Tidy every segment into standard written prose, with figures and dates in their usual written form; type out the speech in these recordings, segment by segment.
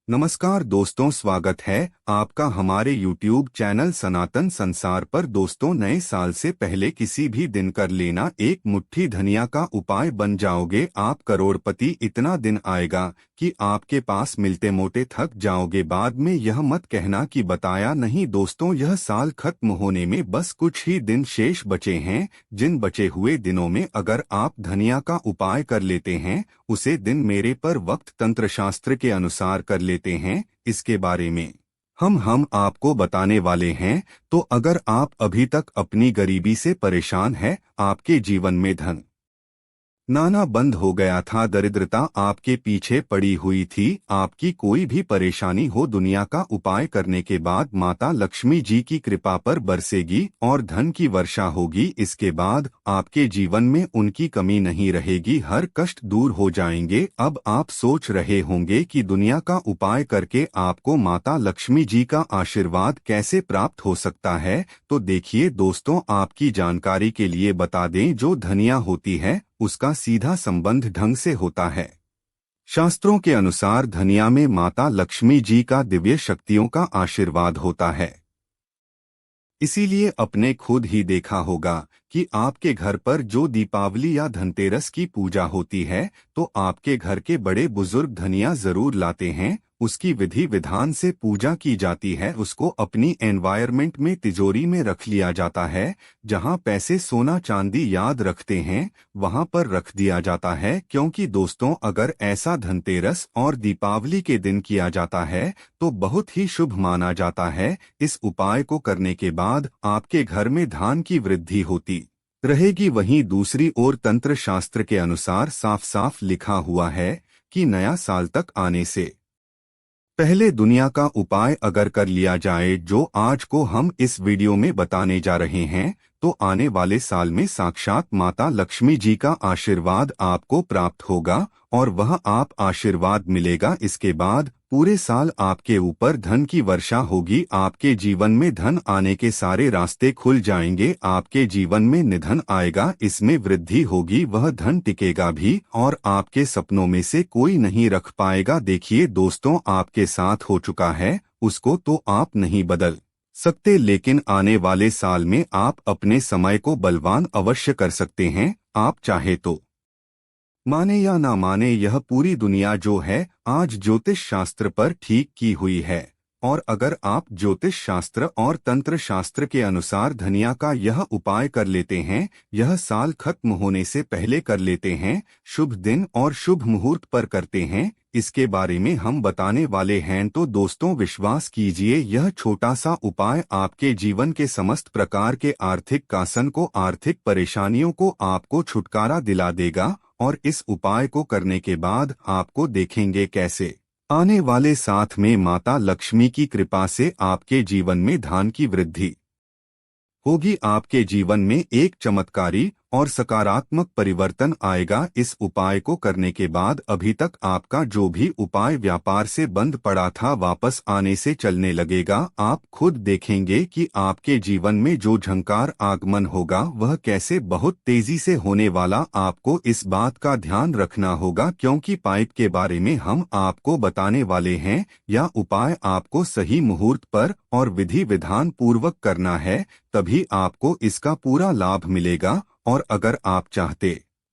नमस्कार दोस्तों, स्वागत है आपका हमारे YouTube चैनल सनातन संसार पर। दोस्तों, नए साल से पहले किसी भी दिन कर लेना एक मुट्ठी धनिया का उपाय, बन जाओगे आप करोड़पति। इतना दिन आएगा कि आपके पास मिलते मोटे थक जाओगे। बाद में यह मत कहना कि बताया नहीं। दोस्तों, यह साल खत्म होने में बस कुछ ही दिन शेष बचे हैं। जिन बचे हुए दिनों में अगर आप धनिया का उपाय कर लेते हैं, उसे दिन मेरे पर वक्त तंत्र शास्त्र के अनुसार कर लेते हैं, इसके बारे में हम आपको बताने वाले हैं। तो अगर आप अभी तक अपनी गरीबी से परेशान हैं, आपके जीवन में धन नाना बंद हो गया था, दरिद्रता आपके पीछे पड़ी हुई थी, आपकी कोई भी परेशानी हो, दुनिया का उपाय करने के बाद माता लक्ष्मी जी की कृपा पर बरसेगी और धन की वर्षा होगी। इसके बाद आपके जीवन में उनकी कमी नहीं रहेगी, हर कष्ट दूर हो जाएंगे। अब आप सोच रहे होंगे कि दुनिया का उपाय करके आपको माता लक्ष्मी जी का आशीर्वाद कैसे प्राप्त हो सकता है। तो देखिए दोस्तों, आपकी जानकारी के लिए बता दें, जो धनिया होती है उसका सीधा संबंध ढंग से होता है। शास्त्रों के अनुसार धनिया में माता लक्ष्मी जी का दिव्य शक्तियों का आशीर्वाद होता है। इसीलिए अपने खुद ही देखा होगा कि आपके घर पर जो दीपावली या धनतेरस की पूजा होती है, तो आपके घर के बड़े बुजुर्ग धनिया जरूर लाते हैं। उसकी विधि विधान से पूजा की जाती है, उसको अपनी एनवायरमेंट में तिजोरी में रख लिया जाता है। जहां पैसे सोना चांदी याद रखते हैं, वहां पर रख दिया जाता है। क्योंकि दोस्तों, अगर ऐसा धनतेरस और दीपावली के दिन किया जाता है तो बहुत ही शुभ माना जाता है। इस उपाय को करने के बाद आपके घर में धन की वृद्धि होती रहेगी। वहीं दूसरी ओर तंत्र शास्त्र के अनुसार साफ साफ लिखा हुआ है कि नया साल तक आने से पहले दुनिया का उपाय अगर कर लिया जाए, जो आज को हम इस वीडियो में बताने जा रहे हैं, तो आने वाले साल में साक्षात माता लक्ष्मी जी का आशीर्वाद आपको प्राप्त होगा और वह आप आशीर्वाद मिलेगा। इसके बाद पूरे साल आपके ऊपर धन की वर्षा होगी, आपके जीवन में धन आने के सारे रास्ते खुल जाएंगे, आपके जीवन में निधन आएगा, इसमें वृद्धि होगी, वह धन टिकेगा भी और आपके सपनों में से कोई नहीं रख पाएगा। देखिए दोस्तों, आपके साथ हो चुका है, उसको तो आप नहीं बदल सकते, लेकिन आने वाले साल में आप अपने समय को बलवान अवश्य कर सकते हैं। आप चाहे तो माने या ना माने, यह पूरी दुनिया जो है आज ज्योतिष शास्त्र पर ठीक की हुई है। और अगर आप ज्योतिष शास्त्र और तंत्र शास्त्र के अनुसार धनिया का यह उपाय कर लेते हैं, यह साल खत्म होने से पहले कर लेते हैं, शुभ दिन और शुभ मुहूर्त पर करते हैं, इसके बारे में हम बताने वाले हैं। तो दोस्तों, विश्वास कीजिए, यह छोटा सा उपाय आपके जीवन के समस्त प्रकार के आर्थिक कासन को, आर्थिक परेशानियों को आपको छुटकारा दिला देगा। और इस उपाय को करने के बाद आपको देखेंगे कैसे आने वाले साथ में माता लक्ष्मी की कृपा से आपके जीवन में धन की वृद्धि होगी, आपके जीवन में एक चमत्कारी और सकारात्मक परिवर्तन आएगा। इस उपाय को करने के बाद अभी तक आपका जो भी उपाय व्यापार से बंद पड़ा था, वापस आने से चलने लगेगा। आप खुद देखेंगे कि आपके जीवन में जो झंकार आगमन होगा वह कैसे बहुत तेजी से होने वाला। आपको इस बात का ध्यान रखना होगा, क्योंकि पाइप के बारे में हम आपको बताने वाले हैं। यह उपाय आपको सही मुहूर्त पर और विधि विधान पूर्वक करना है, तभी आपको इसका पूरा लाभ मिलेगा। और अगर आप चाहते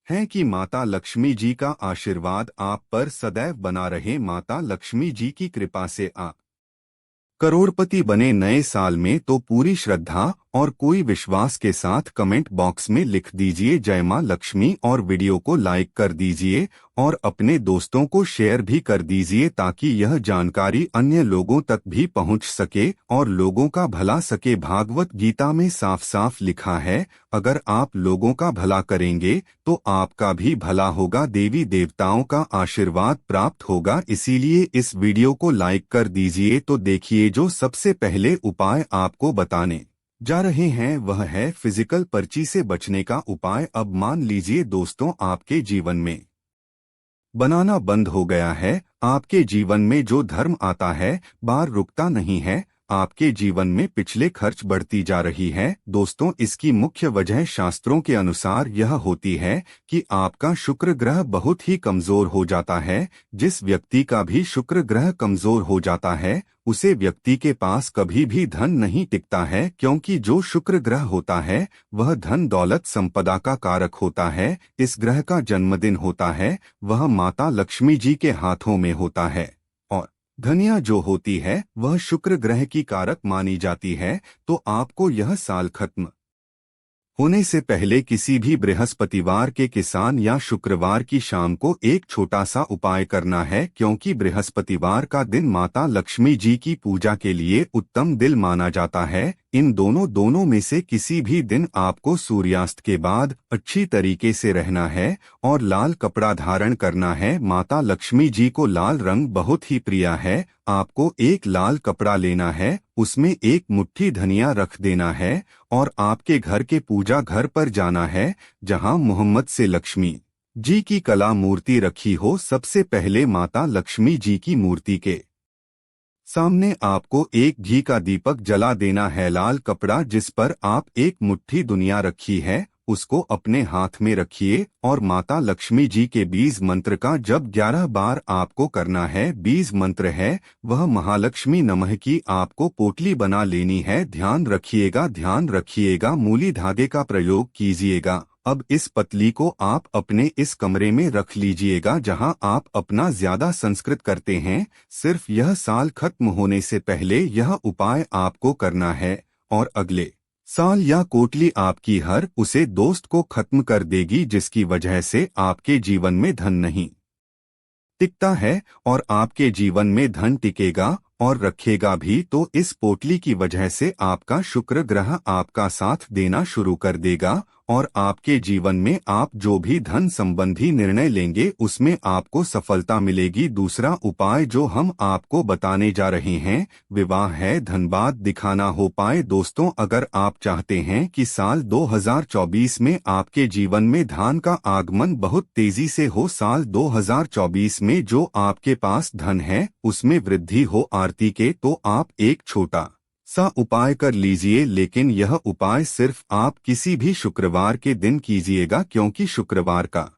हैं कि माता लक्ष्मी जी का आशीर्वाद आप पर सदैव बना रहे, माता लक्ष्मी जी की कृपा से आप करोड़पति बने नए साल में, तो पूरी श्रद्धा और कोई विश्वास के साथ कमेंट बॉक्स में लिख दीजिए जय मां लक्ष्मी और वीडियो को लाइक कर दीजिए और अपने दोस्तों को शेयर भी कर दीजिए, ताकि यह जानकारी अन्य लोगों तक भी पहुंच सके और लोगों का भला सके। भागवत गीता में साफ साफ लिखा है, अगर आप लोगों का भला करेंगे तो आपका भी भला होगा, देवी देवताओं का आशीर्वाद प्राप्त होगा। इसीलिए इस वीडियो को लाइक कर दीजिए। तो देखिए, जो सबसे पहले उपाय आपको बताने जा रहे हैं वह है फिजिकल पर्ची से बचने का उपाय। अब मान लीजिए दोस्तों, आपके जीवन में बनाना बंद हो गया है, आपके जीवन में जो धर्म आता है बार रुकता नहीं है, आपके जीवन में पिछले खर्च बढ़ती जा रही है। दोस्तों, इसकी मुख्य वजह शास्त्रों के अनुसार यह होती है कि आपका शुक्र ग्रह बहुत ही कमजोर हो जाता है। जिस व्यक्ति का भी शुक्र ग्रह कमजोर हो जाता है उसे व्यक्ति के पास कभी भी धन नहीं टिकता है, क्योंकि जो शुक्र ग्रह होता है वह धन दौलत संपदा का कारक होता है। इस ग्रह का जन्मदिन होता है वह माता लक्ष्मी जी के हाथों में होता है और धनिया जो होती है वह शुक्र ग्रह की कारक मानी जाती है। तो आपको यह साल खत्म होने से पहले किसी भी बृहस्पतिवार के किसान या शुक्रवार की शाम को एक छोटा सा उपाय करना है, क्योंकि बृहस्पतिवार का दिन माता लक्ष्मी जी की पूजा के लिए उत्तम दिन माना जाता है। इन दोनों में से किसी भी दिन आपको सूर्यास्त के बाद अच्छी तरीके से रहना है और लाल कपड़ा धारण करना है। माता लक्ष्मी जी को लाल रंग बहुत ही प्रिय है। आपको एक लाल कपड़ा लेना है, उसमें एक मुट्ठी धनिया रख देना है और आपके घर के पूजा घर पर जाना है जहां मोहम्मद से लक्ष्मी जी की कला मूर्ति रखी हो। सबसे पहले माता लक्ष्मी जी की मूर्ति के सामने आपको एक घी का दीपक जला देना है। लाल कपड़ा जिस पर आप एक मुट्ठी दुनिया रखी है उसको अपने हाथ में रखिए और माता लक्ष्मी जी के बीज मंत्र का जप 11 बार आपको करना है। बीज मंत्र है वह महालक्ष्मी नमः की आपको पोटली बना लेनी है। ध्यान रखिएगा मूली धागे का प्रयोग कीजिएगा। अब इस पतली को आप अपने इस कमरे में रख लीजिएगा जहां आप अपना ज्यादा संस्कृत करते हैं। सिर्फ यह साल खत्म होने से पहले यह उपाय आपको करना है और अगले साल यह कोटली आपकी हर उसे दोस्त को खत्म कर देगी, जिसकी वजह से आपके जीवन में धन नहीं टिकता है और आपके जीवन में धन टिकेगा और रखेगा भी तो इस पोटली की वजह से आपका शुक्र ग्रह आपका साथ देना शुरू कर देगा और आपके जीवन में आप जो भी धन संबंधी निर्णय लेंगे उसमें आपको सफलता मिलेगी। दूसरा उपाय जो हम आपको बताने जा रहे हैं विवाह है, धनबाद दिखाना हो पाए। दोस्तों, अगर आप चाहते हैं कि साल 2024 में आपके जीवन में धन का आगमन बहुत तेजी से हो, साल 2024 में जो आपके पास धन है उसमें वृद्धि हो आरती के, तो आप एक छोटा सा उपाय कर लीजिए। लेकिन यह उपाय सिर्फ आप किसी भी शुक्रवार के दिन कीजिएगा, क्योंकि शुक्रवार का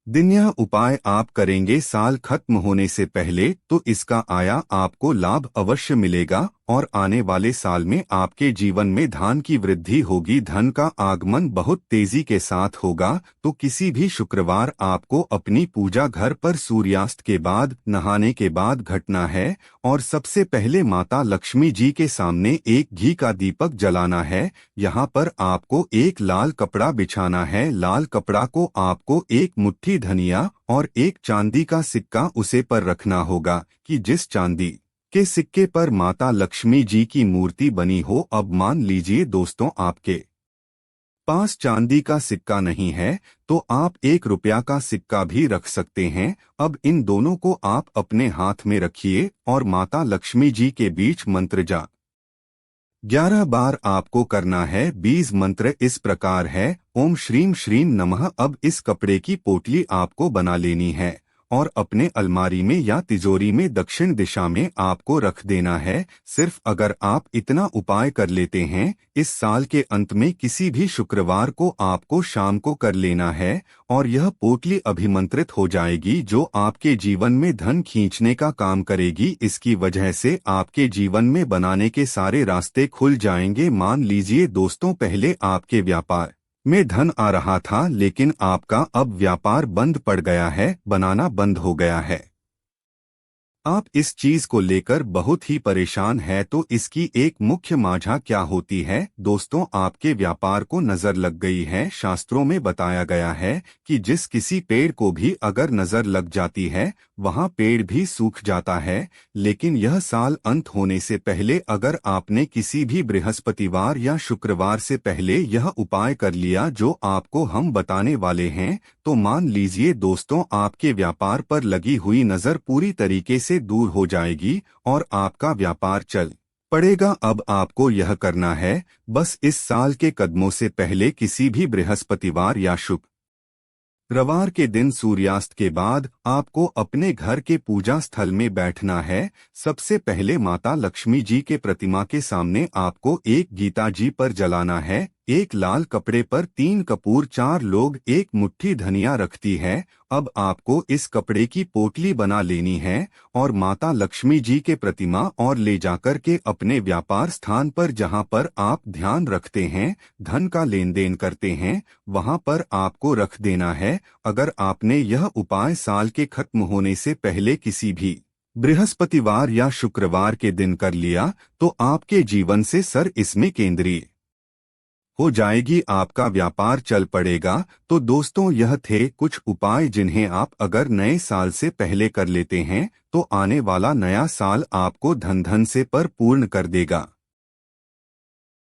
दिन यह उपाय आप करेंगे साल खत्म होने से पहले तो इसका आया आपको लाभ अवश्य मिलेगा और आने वाले साल में आपके जीवन में धन की वृद्धि होगी। धन का आगमन बहुत तेजी के साथ होगा। तो किसी भी शुक्रवार आपको अपनी पूजा घर पर सूर्यास्त के बाद नहाने के बाद घटना है और सबसे पहले माता लक्ष्मी जी के सामने एक घी का दीपक जलाना है। यहाँ पर आपको एक लाल कपड़ा बिछाना है। लाल कपड़ा को आपको एक मुट्ठी धनिया और एक चांदी का सिक्का उसे पर रखना होगा कि जिस चांदी के सिक्के पर माता लक्ष्मी जी की मूर्ति बनी हो। अब मान लीजिए दोस्तों आपके पास चांदी का सिक्का नहीं है तो आप 1 रुपया का सिक्का भी रख सकते हैं। अब इन दोनों को आप अपने हाथ में रखिए और माता लक्ष्मी जी के बीच मंत्र जाप 11 बार आपको करना है। बीज मंत्र इस प्रकार है, ओम श्रीम श्रीम नमः। अब इस कपड़े की पोटली आपको बना लेनी है और अपने अलमारी में या तिजोरी में दक्षिण दिशा में आपको रख देना है। सिर्फ अगर आप इतना उपाय कर लेते हैं इस साल के अंत में किसी भी शुक्रवार को आपको शाम को कर लेना है और यह पोटली अभिमंत्रित हो जाएगी जो आपके जीवन में धन खींचने का काम करेगी। इसकी वजह से आपके जीवन में बनाने के सारे रास्ते खुल जाएंगे। मान लीजिए दोस्तों पहले आपके व्यापार में धन आ रहा था लेकिन आपका अब व्यापार बंद पड़ गया है, बनाना बंद हो गया है, आप इस चीज को लेकर बहुत ही परेशान है। तो इसकी एक मुख्य मांझा क्या होती है दोस्तों, आपके व्यापार को नजर लग गई है। शास्त्रों में बताया गया है कि जिस किसी पेड़ को भी अगर नजर लग जाती है वहां पेड़ भी सूख जाता है। लेकिन यह साल अंत होने से पहले अगर आपने किसी भी बृहस्पतिवार या शुक्रवार से पहले यह उपाय कर लिया जो आपको हम बताने वाले हैं, तो मान लीजिए दोस्तों आपके व्यापार पर लगी हुई नजर पूरी तरीके से दूर हो जाएगी और आपका व्यापार चल पड़ेगा। अब आपको यह करना है, बस इस साल के कदमों से पहले किसी भी बृहस्पतिवार या शुक्रवार रविवार के दिन सूर्यास्त के बाद आपको अपने घर के पूजा स्थल में बैठना है। सबसे पहले माता लक्ष्मी जी के प्रतिमा के सामने आपको एक गीता जी पर जलाना है। एक लाल कपड़े पर 3 कपूर, 4 लोग, एक मुट्ठी धनिया रखती है। अब आपको इस कपड़े की पोटली बना लेनी है और माता लक्ष्मी जी के प्रतिमा और ले जाकर के अपने व्यापार स्थान पर, जहां पर आप ध्यान रखते हैं, धन का लेन देन करते हैं, वहां पर आपको रख देना है। अगर आपने यह उपाय साल के खत्म होने से पहले किसी भी बृहस्पतिवार या शुक्रवार के दिन कर लिया तो आपके जीवन से सर इसमें केंद्रीय हो जाएगी, आपका व्यापार चल पड़ेगा। तो दोस्तों, यह थे कुछ उपाय जिन्हें आप अगर नए साल से पहले कर लेते हैं तो आने वाला नया साल आपको धन धन से परिपूर्ण कर देगा।